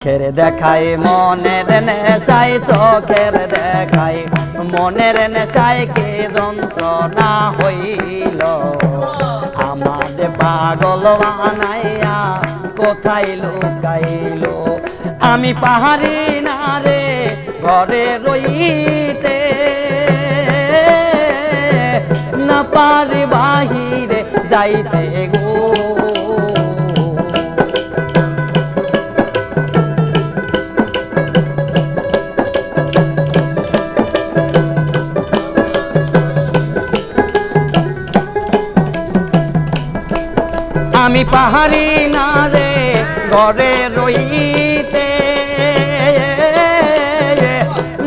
চোখের দেখাই মনের নেশায়, চোখের দেখাই মনের নেশায় কে যন্ত্রণা হইল আমাদের পাগল বানাইয়া কোথায় লুকাইল। আমি পাহাড়ি না রে ঘরে রইতে, না পারি বাহিরে যাইতে গো। আমি পাহাড়ি না রে ঘরে রইতে,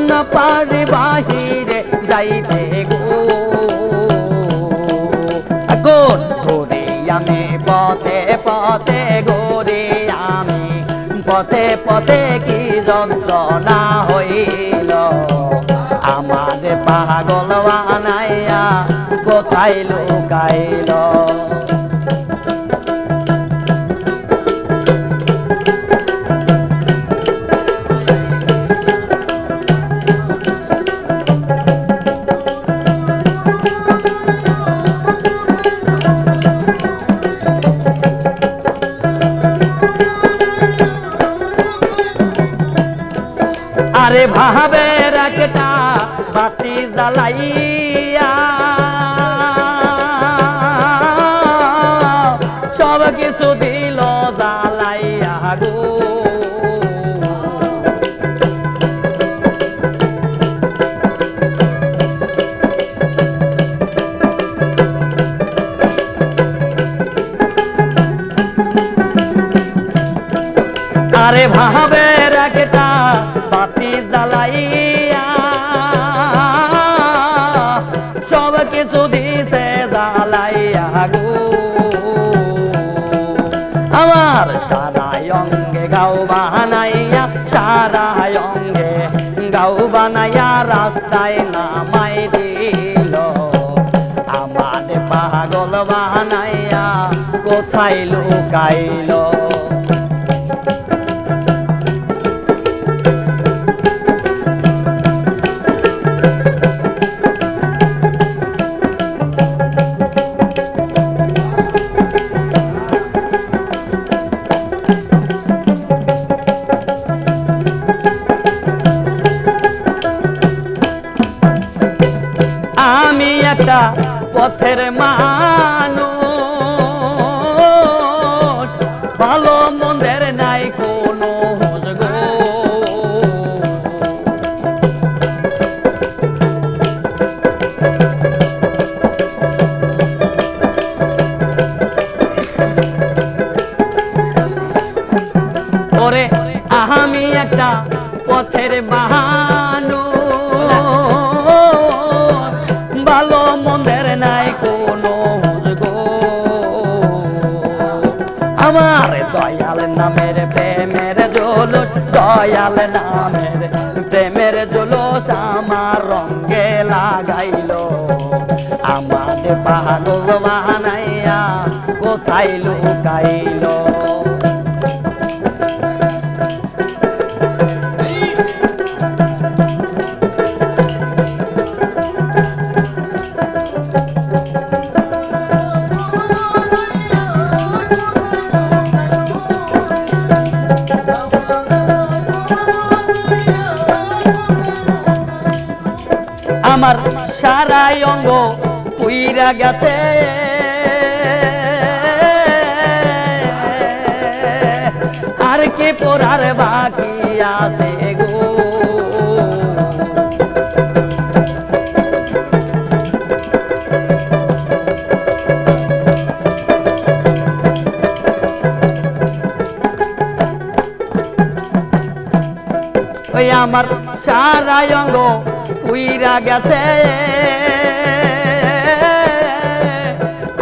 না পারি বাহিরে যাইতে গো। এখন ঘুরি আমি পথে পথে, ঘুরি আমি পথে পথে কি যন্ত্রণা হইল আমাদের পাগল বানাইয়া কোথায় লুকাইল। আরে ভাবের একটা বাতি জ্বালাইয়া সব কিছু দিল জ্বালাইয়া গো। আরে ভাবের একটা বাতি জ্বালাইয়া সব কিছু দিছে জ্বালাইয়া গো। আমার সারা অঙ্গে গাও বানাইয়া, সারা অঙ্গে গাও বানাইয়া রাস্তায় নামাই দিল আমার পাগল বানাইয়া কোথায় লুকাইল। আমি একটা পথের মানুষ, ভালো মন্দের নাই কোনো হোস গো। ওরে আমি একটা পথের মানুষ, ভালো মন্দের নাই কোনো গো। আমার দয়াল নামের প্রেমের জলস, দয়াল নামের প্রেমের জলস আমার রঙ্গে লাগাইল আমাদের পাগল বানাইয়া কোথায় লুকাইল। আমার সারা অঙ্গ পুইরা গেছে, আর কি পড়ার বাকি আছে গো। ওই আমার সারা অঙ্গ পুইরা গেছে,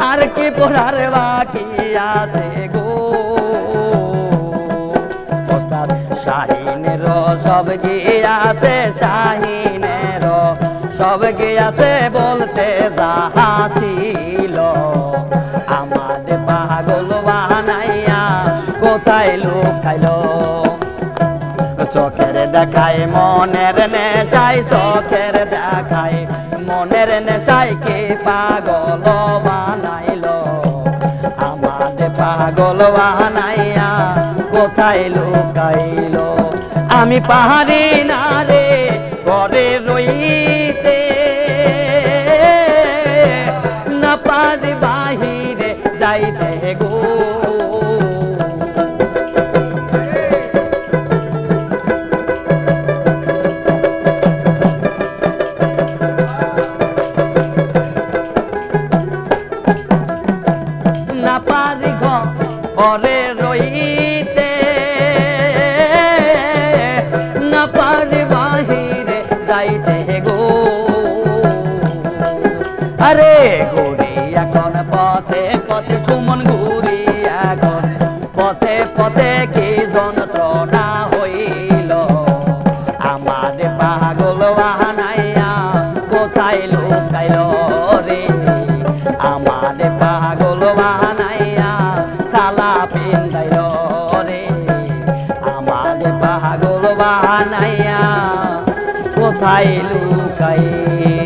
আর কি পড়ার বাকি আছে গো। ওস্তাদ শাহিনের সব গিয়াছে, শাহিনের সব গিয়াছে বলতে যাহা ছিল আমাদের পাগল বানাইয়া কোথায় লুকাইল। চোখের দেখায় মনের নেশায় চোখের দেখায় মনের নেশায় কে পাগল বানাইলো আমারে পাগল বানাইয়া কোথায় লুকাইলো আমি পাহাড়ি না রে ঘরে রইতে না পারি বাহিরে যাইতে গো না পারি ঘরে রইতে না পারি বাহিরে যাইতে গো আরে ঘুরি এখন পথে পথে সুমন ঘুরি এখন পথে পথে কি যন্ত্রণা হইল আমার পাগল বানাইয়া কোথায় লুকাইল রে আমার পাগল বানাইয়া সালা পিন্দাইল রে আমার পাগল বানাইয়া কোথায় লুকাইল